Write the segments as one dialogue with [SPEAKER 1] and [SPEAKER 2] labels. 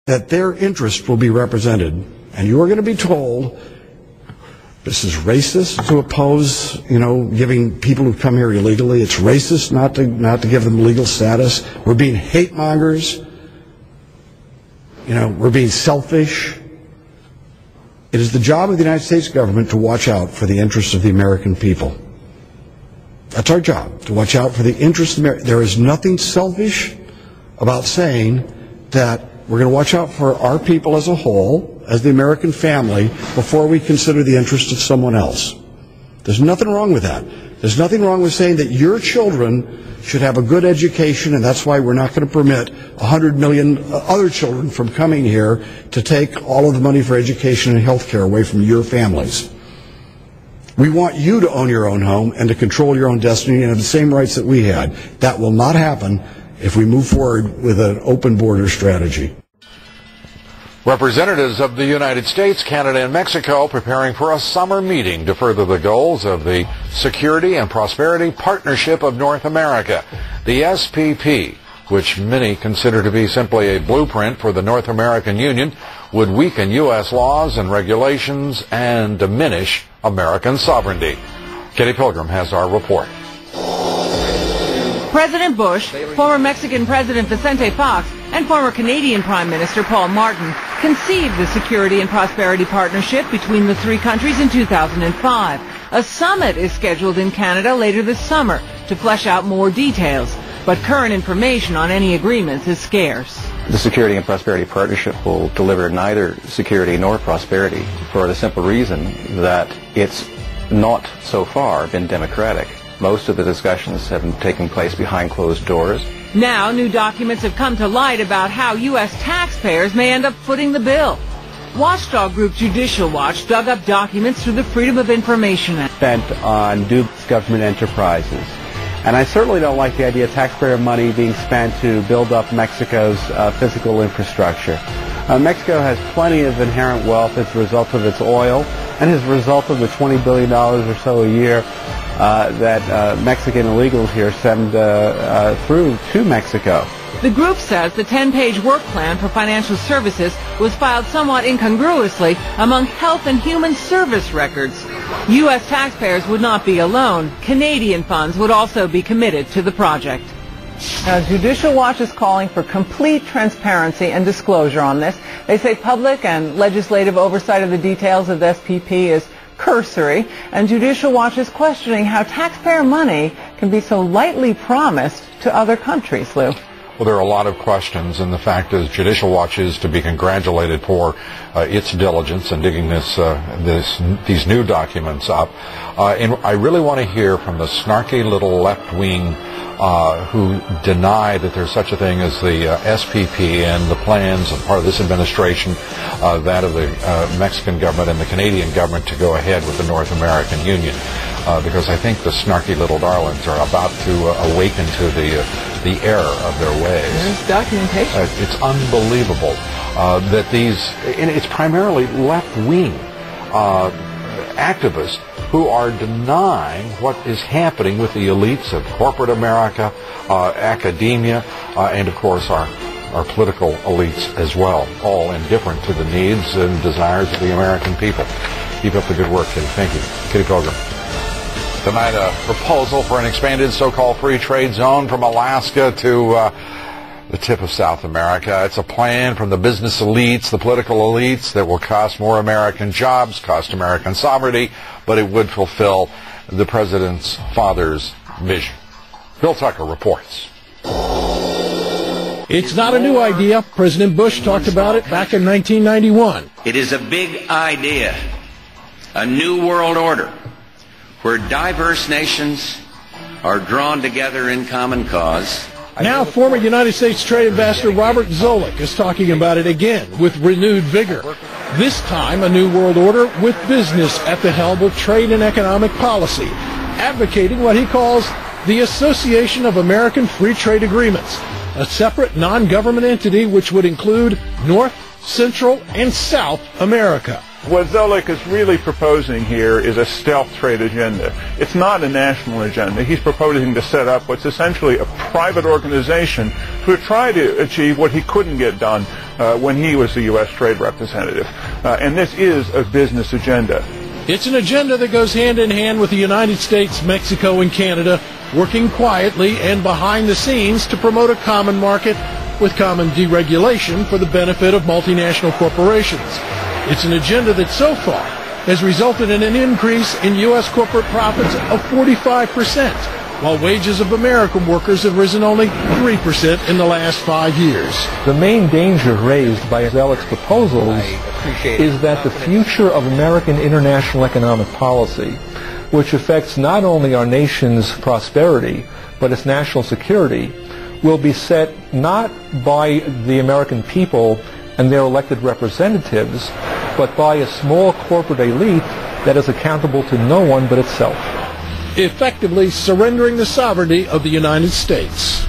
[SPEAKER 1] that their interest will be represented. And you are going to be told this is racist to oppose, giving people who come here illegally. It's racist not to give them legal status. We're being hate mongers. We're being selfish. It is the job of the United States government to watch out for the interests of the American people. That's our job, to watch out for the interests of America. There is nothing selfish about saying that we're going to watch out for our people as a whole, as the American family, before we consider the interests of someone else. There's nothing wrong with that. There's nothing wrong with saying that your children should have a good education, and that's why we're not going to permit 100 million other children from coming here to take all of the money for education and health care away from your families. We want you to own your own home and to control your own destiny and have the same rights that we had. That will not happen if we move forward with an open border strategy.
[SPEAKER 2] Representatives of the United States, Canada, and Mexico preparing for a summer meeting to further the goals of the Security and Prosperity Partnership of North America, the SPP, which many consider to be simply a blueprint for the North American Union, would weaken U.S. laws and regulations and diminish American sovereignty. Kitty Pilgrim has our report.
[SPEAKER 3] President Bush, former Mexican President Vicente Fox, and former Canadian Prime Minister Paul Martin conceived the Security and Prosperity Partnership between the three countries in 2005. A summit is scheduled in Canada later this summer to flesh out more details, but current information on any agreements is scarce.
[SPEAKER 4] The Security and Prosperity Partnership will deliver neither security nor prosperity for the simple reason that it's not so far been democratic. Most of the discussions have been taking place behind closed doors.
[SPEAKER 3] Now, new documents have come to light about how U.S. taxpayers may end up footing the bill. Watchdog group Judicial Watch dug up documents through the Freedom of Information Act.
[SPEAKER 5] Spent on dubious government enterprises. And I certainly don't like the idea of taxpayer money being spent to build up Mexico's physical infrastructure. Mexico has plenty of inherent wealth as a result of its oil and as a result of the $20 billion or so a year that Mexican illegals here send through to Mexico.
[SPEAKER 3] The group says the 10-page work plan for financial services was filed somewhat incongruously among health and human service records. U.S. taxpayers would not be alone. Canadian funds would also be committed to the project.
[SPEAKER 6] Now, Judicial Watch is calling for complete transparency and disclosure on this. They say public and legislative oversight of the details of the SPP is cursory, and Judicial Watch is questioning how taxpayer money can be so lightly promised to other countries, Lou.
[SPEAKER 2] Well, there are a lot of questions, and the fact is Judicial Watch is to be congratulated for its diligence in digging these new documents up. And I really want to hear from the snarky little left wing who deny that there's such a thing as the SPP and the plans of part of this administration, that of the Mexican government and the Canadian government to go ahead with the North American Union. Because I think the snarky little darlings are about to awaken to the error of their ways.
[SPEAKER 6] There's documentation.
[SPEAKER 2] It's unbelievable that and it's primarily left-wing activists who are denying what is happening with the elites of corporate America, academia, and of course our political elites as well, all indifferent to the needs and desires of the American people. Keep up the good work, Kitty. Thank you. Kitty Pilgrim. Tonight, a proposal for an expanded so-called free trade zone from Alaska to the tip of South America. It's a plan from the business elites, the political elites, that will cost more American jobs, cost American sovereignty, but it would fulfill the president's father's vision. Bill Tucker reports.
[SPEAKER 7] It's not a new idea. President Bush talked about it back in 1991.
[SPEAKER 8] It is a big idea, a new world order, where diverse nations are drawn together in common cause.
[SPEAKER 7] Now, former United States Trade Ambassador Robert Zoellick is talking about it again with renewed vigor. This time, a new world order with business at the helm of trade and economic policy, advocating what he calls the Association of American Free Trade Agreements, a separate non-government entity which would include North, Central, and South America.
[SPEAKER 9] What Zoellick is really proposing here is a stealth trade agenda. It's not a national agenda. He's proposing to set up what's essentially a private organization to try to achieve what he couldn't get done when he was the U.S. trade representative. And this is a business agenda.
[SPEAKER 7] It's an agenda that goes hand in hand with the United States, Mexico, and Canada working quietly and behind the scenes to promote a common market with common deregulation for the benefit of multinational corporations. It's an agenda that so far has resulted in an increase in U.S. corporate profits of 45%, while wages of American workers have risen only 3% in the last 5 years.
[SPEAKER 10] The main danger raised by Zoellick's proposals is that the future of American international economic policy, which affects not only our nation's prosperity, but its national security, will be set not by the American people and their elected representatives, but by a small corporate elite that is accountable to no one but itself.
[SPEAKER 7] Effectively surrendering the sovereignty of the United States.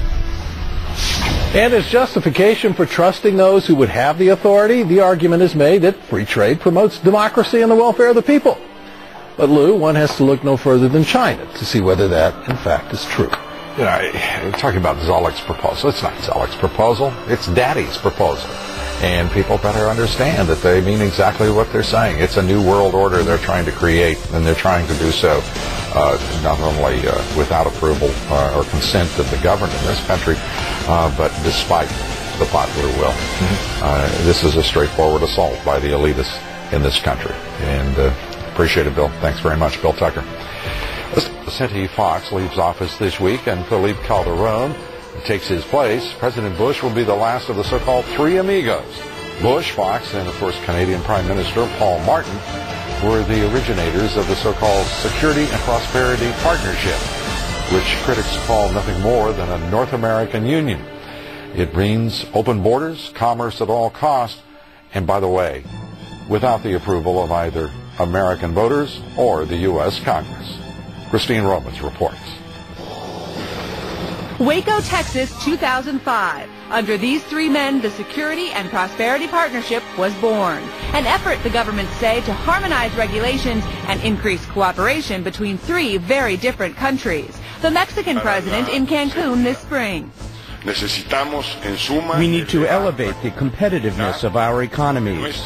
[SPEAKER 7] And as justification for trusting those who would have the authority, the argument is made that free trade promotes democracy and the welfare of the people. But Lou, one has to look no further than China to see whether that, in fact, is true.
[SPEAKER 2] You know, we're talking about Zoellick's proposal. It's not Zoellick's proposal. It's Daddy's proposal. And people better understand that they mean exactly what they're saying. It's a new world order they're trying to create, and they're trying to do so not only without approval or consent of the government in this country, but despite the popular will. This is a straightforward assault by the elitists in this country. And appreciate it, Bill. Thanks very much, Bill Tucker. Vicente Fox leaves office this week, and Felipe Calderon takes his place. President Bush will be the last of the so-called three amigos. Bush, Fox, and of course Canadian Prime Minister Paul Martin were the originators of the so-called Security and Prosperity Partnership, which critics call nothing more than a North American Union. It means open borders, commerce at all costs, and by the way, without the approval of either American voters or the U.S. Congress. Christine Romans reports.
[SPEAKER 3] Waco, Texas, 2005. Under these three men, the Security and Prosperity Partnership was born. An effort, the governments say, to harmonize regulations and increase cooperation between three very different countries. The Mexican president in Cancun this spring.
[SPEAKER 11] We need to elevate the competitiveness of our economies.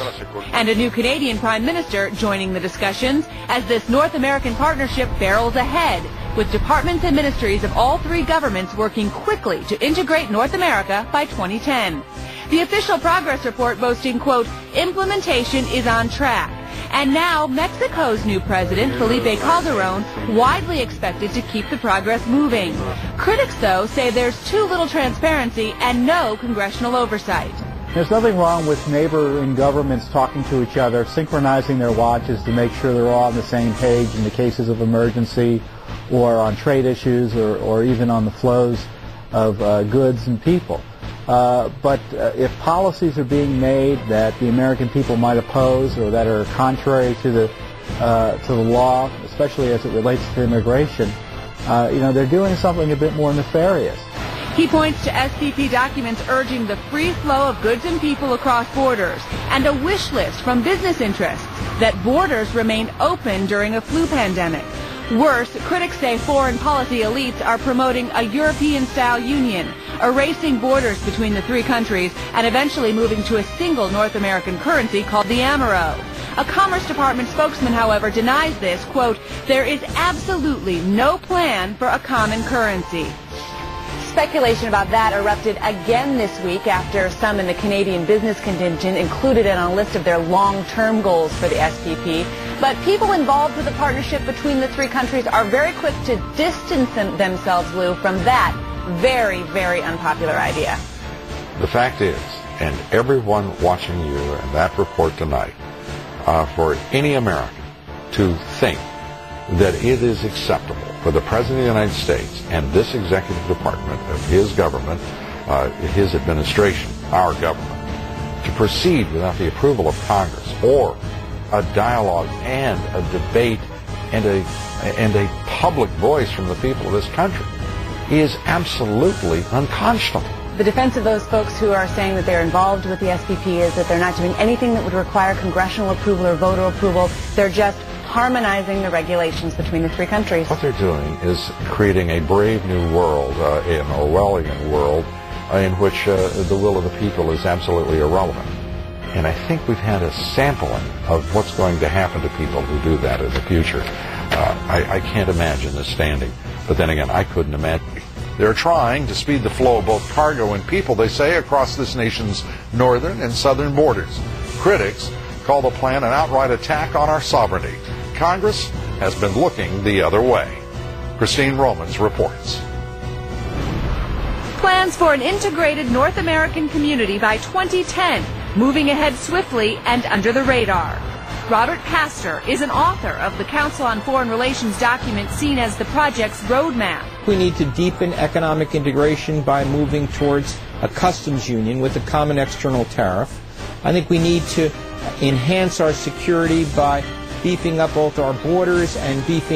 [SPEAKER 3] And a new Canadian Prime Minister joining the discussions as this North American partnership barrels ahead, with departments and ministries of all three governments working quickly to integrate North America by 2010. The official progress report boasting, quote, implementation is on track. And now Mexico's new president, Felipe Calderon, widely expected to keep the progress moving. Critics, though, say there's too little transparency and no congressional oversight.
[SPEAKER 12] There's nothing wrong with neighboring governments talking to each other, synchronizing their watches to make sure they're all on the same page in the cases of emergency or on trade issues or even on the flows of goods and people. But if policies are being made that the American people might oppose or that are contrary to the law, especially as it relates to immigration, they're doing something a bit more nefarious.
[SPEAKER 3] He points to SPP documents urging the free flow of goods and people across borders and a wish list from business interests that borders remain open during a flu pandemic. Worse, critics say foreign policy elites are promoting a European-style union, erasing borders between the three countries and eventually moving to a single North American currency called the Amero. A Commerce Department spokesman, however, denies this, quote, there is absolutely no plan for a common currency. Speculation about that erupted again this week after some in the Canadian business contingent included it on a list of their long-term goals for the SPP. But people involved with the partnership between the three countries are very quick to distance themselves, Lou, from that very, very unpopular idea.
[SPEAKER 2] The fact is, and everyone watching you and that report tonight, for any American to think that it is acceptable for the President of the United States and this executive department of his government, his administration, our government, to proceed without the approval of Congress or a dialogue and a debate and a public voice from the people of this country is absolutely unconscionable.
[SPEAKER 13] The defense of those folks who are saying that they're involved with the SPP is that they're not doing anything that would require congressional approval or voter approval. They're just harmonizing the regulations between the three countries.
[SPEAKER 2] What they're doing is creating a brave new world, an Orwellian world, in which the will of the people is absolutely irrelevant. And I think we've had a sampling of what's going to happen to people who do that in the future. I can't imagine this standing. But then again, I couldn't imagine. They're trying to speed the flow of both cargo and people, they say, across this nation's northern and southern borders. Critics call the plan an outright attack on our sovereignty. Congress has been looking the other way. Christine Romans reports.
[SPEAKER 14] Plans for an integrated North American community by 2010, moving ahead swiftly and under the radar. Robert Pastor is an author of the Council on Foreign Relations document seen as the project's roadmap.
[SPEAKER 15] We need to deepen economic integration by moving towards a customs union with a common external tariff. I think we need to enhance our security by beefing up both our borders and beefing